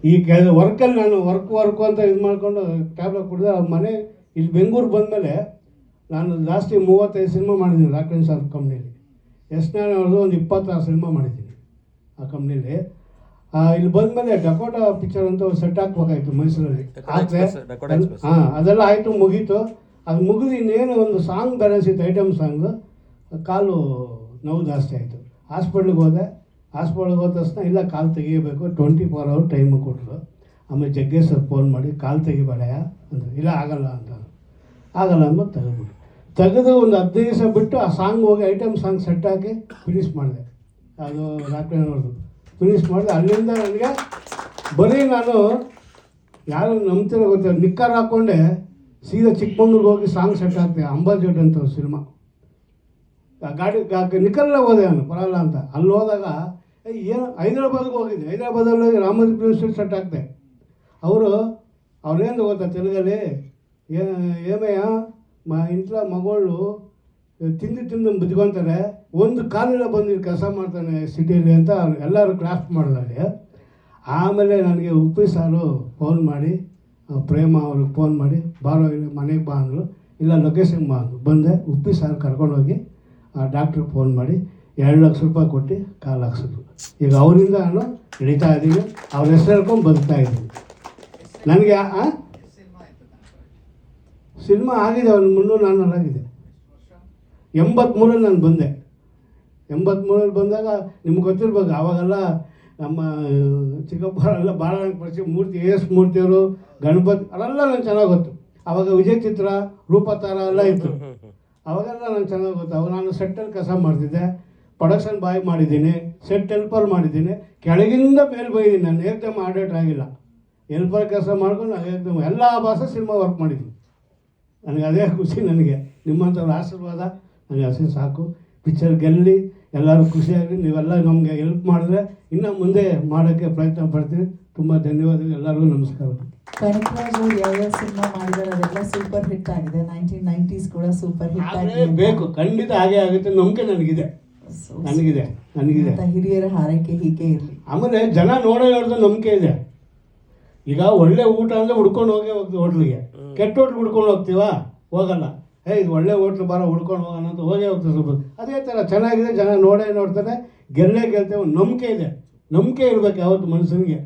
ಈ ವರ್ಕಲ್ಲಿ ನಾನು ವರ್ಕು ಅಂತ ಇದು ಮಾಡ್ಕೊಂಡು ಟ್ಯಾಬ್ಲೆಟ್ ಕುಡಿದ್ರೆ ಅವ್ರ ಮನೆ ಇಲ್ಲಿ ಬೆಂಗಳೂರು ಬಂದಮೇಲೆ ನಾನು ಜಾಸ್ತಿ 35 ಸಿನಿಮಾ ಮಾಡಿದ್ದೀನಿ ರಾಕೇಶ್ ಸರ್ ಕಂಪ್ನಿಯಲ್ಲಿ. ನಾನು ಅವ್ರದ್ದು ಒಂದು 26 ಸಿನಿಮಾ ಮಾಡಿದ್ದೀನಿ ಆ ಕಂಪ್ನಿಲಿ. ಇಲ್ಲಿ ಬಂದಮೇಲೆ ಡಕೋಟಾ ಪಿಕ್ಚರ್ ಅಂತ ಒಂದು ಸೆಟ್ ಹಾಕ್ಬೇಕಾಯ್ತು ಮೈಸೂರಲ್ಲಿ. ಹಾಂ, ಅದೆಲ್ಲ ಆಯಿತು, ಮುಗೀತು. ಅದು ಮುಗಿದು ಇನ್ನೇನು ಒಂದು ಸಾಂಗ್ ಬ್ಯಾಲೆನ್ಸ್ ಇತ್ತು, ಐಟಮ್ ಸಾಂಗು. ಕಾಲು ನೋವು ಜಾಸ್ತಿ ಆಯಿತು. ಹಾಸ್ಪಿಟ್ಲಿಗೆ ಹೋದ ತಕ್ಷಣ ಇಲ್ಲ, ಕಾಲು ತೆಗಿಬೇಕು, 24 hour ಟೈಮು ಕೊಟ್ಟರು. ಆಮೇಲೆ ಜಗ್ಗೇಶ್ ಸರ್ ಫೋನ್ ಮಾಡಿ ಕಾಲು ತೆಗಿಬೇಡಯ ಅಂದರೆ, ಇಲ್ಲ ಆಗಲ್ಲ ಅಂದ್ಬಿಟ್ಟು ತೆಗೆದು ಒಂದು 15 ದಿವಸ ಬಿಟ್ಟು ಆ ಸಾಂಗ್ ಹೋಗಿ ಐಟಮ್ ಸಾಂಗ್ ಸೆಟ್ ಹಾಕಿ ಫಿನಿಷ್ ಮಾಡಿದೆ. ಅದು ರಾಕ್ಲೈನವ್ರದ್ದು ಫಿನಿಷ್ ಮಾಡಿದೆ. ಅಲ್ಲಿಂದ ನನಗೆ ಬರೀ ನಾನು ಯಾರು ನಂಬ್ತಿರೋ ಗೊತ್ತಿಲ್ಲ, ನಿಕ್ಕರ್ ಹಾಕ್ಕೊಂಡೆ ಸೀದಾ ಚಿಕ್ಕಮಂಗ್ಳೂರಿಗೆ ಹೋಗಿ ಸಾಂಗ್ ಸೆಟ್ ಹಾಕ್ತೆ. ಅಂಬಾಜೋಟ್ ಅಂತ ಒಂದು ಸಿನಿಮಾ ಗಾಡಿ ನಿಕ್ಕರಲ್ಲೇ ಹೋದೆ ನಾನು, ಬರಲ್ಲ ಅಂತ. ಅಲ್ಲಿ ಹೋದಾಗ ಏನು ಹೈದ್ರಾಬಾದ್ಗೆ ಹೋಗಿದ್ದೆ. ಹೈದ್ರಾಬಾದಲ್ಲಿ ರಾಮೋಜಿ ಫಿಲ್ಮ್ ಸೆಟ್ ಹಾಕ್ತೆ. ಅವ್ರೇನು ಗೊತ್ತಾ ತೆಲುಗಲ್ಲಿ, ಏಮಯ್ಯ ಇಂట్లో ಮಗಳು ತಿಂದು ಬುದ್ಕೊಂತಾರೆ, ಒಂದು ಕಾಲೆಲ್ಲ ಬಂದು ಕೆಲಸ ಮಾಡ್ತಾನೆ ಸಿಟಿಯಲ್ಲಿ ಅಂತ ಎಲ್ಲರೂ ಕ್ರಾಫ್ಟ್ ಮಾಡಿದಾಗ. ಆಮೇಲೆ ನನಗೆ ಉಪ್ಪಿ ಸಾರು ಫೋನ್ ಮಾಡಿ, ಪ್ರೇಮ ಅವ್ರಿಗೆ ಫೋನ್ ಮಾಡಿ, ಬಾರೋ ಇಲ್ಲಿ ಮನೆಗೆ ಬಾ ಅಂದರು. ಇಲ್ಲ ಲೊಕೇಶನ್ ಬಾ ಅಂದರು. ಬಂದೆ. ಉಪ್ಪಿ ಸಾರು ಕರ್ಕೊಂಡೋಗಿ ಆ ಡಾಕ್ಟ್ರಿಗೆ ಫೋನ್ ಮಾಡಿ 2 ಲಕ್ಷ ರೂಪಾಯಿ ಕೊಟ್ಟು ಕಾಲು ಹಾಕ್ಸಿದ್ರು. ಈಗ ಅವರಿಂದ ನಾನು ನಡೀತಾ ಇದ್ದೀನಿ, ಅವ್ರ ಹೆಸರು ಹೇಳ್ಕೊಂಡು ಬದುಕ್ತಾ ಇದ್ದೀನಿ. ನನಗೆ ಸಿನಿಮಾ ಆಗಿದೆ, ಒಂದು 300-400 ಆಗಿದೆ. 83 ನಾನು ಬಂದೆ. 83 ಬಂದಾಗ ನಿಮ್ಗೆ ಗೊತ್ತಿರ್ಬೇಕು, ಆವಾಗೆಲ್ಲ ನಮ್ಮ ಚಿಕ್ಕಪ್ಪರೆಲ್ಲ ಭಾಳ ನನಗೆ ಪರಿಚಯ. ಮೂರ್ತಿ ಎಸ್ ಮೂರ್ತಿಯವರು, ಗಣಪತಿ ಅವರೆಲ್ಲ ನನಗೆ ಚೆನ್ನಾಗಿ ಗೊತ್ತು. ಆವಾಗ ವಿಜಯ್ ಚಿತ್ರ, ರೂಪತಾರ ಎಲ್ಲ ಇತ್ತು. ಅವಾಗೆಲ್ಲ ನನಗೆ ಚೆನ್ನಾಗಿ ಗೊತ್ತು. ಅವಾಗ ನಾನು ಸೆಟ್ಟಲ್ಲಿ ಕೆಲಸ ಮಾಡ್ತಿದ್ದೆ, ಪ್ರೊಡಕ್ಷನ್ ಬಾಯ್ ಮಾಡಿದ್ದೀನಿ, ಸೆಟ್ ಹೆಲ್ಪರ್ ಮಾಡಿದ್ದೀನಿ. ಕೆಳಗಿಂದ ಮೇಲೆ ಬೈದ್ದೀನಿ ನಾನು, ಏಕ್ದಮ್ ಆಡೇಟ್ ಆಗಿಲ್ಲ. ಹೆಲ್ಪರ್ ಕೆಲಸ ಮಾಡ್ಕೊಂಡು ನಾನು ಏಕ್ದಮ್ ಎಲ್ಲ ಭಾಷೆ ಸಿನಿಮಾ ವರ್ಕ್ ಮಾಡಿದ್ದೀನಿ. ನನಗೆ ಅದೇ ಖುಷಿ. ನನಗೆ ನಿಮ್ಮಂಥವ್ರ ಆಶೀರ್ವಾದ ನನಗೆ ಹಸಿ ಸಾಕು. ಪಿಕ್ಚರ್ ಗೆಲ್ಲಿ ಎಲ್ಲರೂ ಖುಷಿಯಾಗಿ ನೀವೆಲ್ಲ ನಮಗೆ ಹೆಲ್ಪ್ ಮಾಡಿದ್ರೆ ಇನ್ನೂ ಮುಂದೆ ಮಾಡೋಕ್ಕೆ ಪ್ರಯತ್ನ ಪಡ್ತೀವಿ. ತುಂಬ ಧನ್ಯವಾದಗಳು, ಎಲ್ಲರಿಗೂ ನಮಸ್ಕಾರ. ಕನಕರಾಜ್ ಅವರು ಯಾವ್ಯಾವ ಸಿನಿಮಾ ಮಾಡಿದ್ದಾರೆ ಅದೆಲ್ಲ ಸೂಪರ್ ಹಿಟ್ ಆಗಿದೆ. 1990s ಕೂಡ ಸೂಪರ್ ಹಿಟ್ ಆಗಿದೆ. ಬೇಕು, ಖಂಡಿತ ಹಾಗೆ ಆಗುತ್ತೆ, ನಂಬಿಕೆ ನನಗಿದೆ. ಹಿರಿಯರ ಹಾರೈಕೆ ಹೀಗೆ ಇರಲಿ. ಆಮೇಲೆ ಜನ ನೋಡೋದು ನಂಬಿಕೆ ಇದೆ. ಈಗ ಒಳ್ಳೆ ಊಟ ಅಂದರೆ ಹುಡ್ಕೊಂಡು ಹೋಗ್ತೀವಿ ಹೋಟ್ಲಿಗೆ. ಕೆಟ್ಟ ಹೋಟ್ಲು ಹುಡ್ಕೊಂಡು ಹೋಗ್ತೀವಾ? ಹೋಗಲ್ಲ. ಇದು ಒಳ್ಳೆ ಹೋಟ್ಲು ಬಾರ ಹುಡ್ಕೊಂಡು ಹೋಗೋಣ ಅಂತ ಹೋಗ್ತೀವಿ ಸ್ವಲ್ಪ. ಅದೇ ಥರ ಚೆನ್ನಾಗಿದೆ, ಜನ ನೋಡ್ತಾರೆ, ಗೆಲ್ತೇವೆ. ನಂಬಿಕೆ ಇದೆ. ನಂಬಿಕೆ ಇರಬೇಕು ಯಾವತ್ತು ಮನುಷ್ಯನಿಗೆ.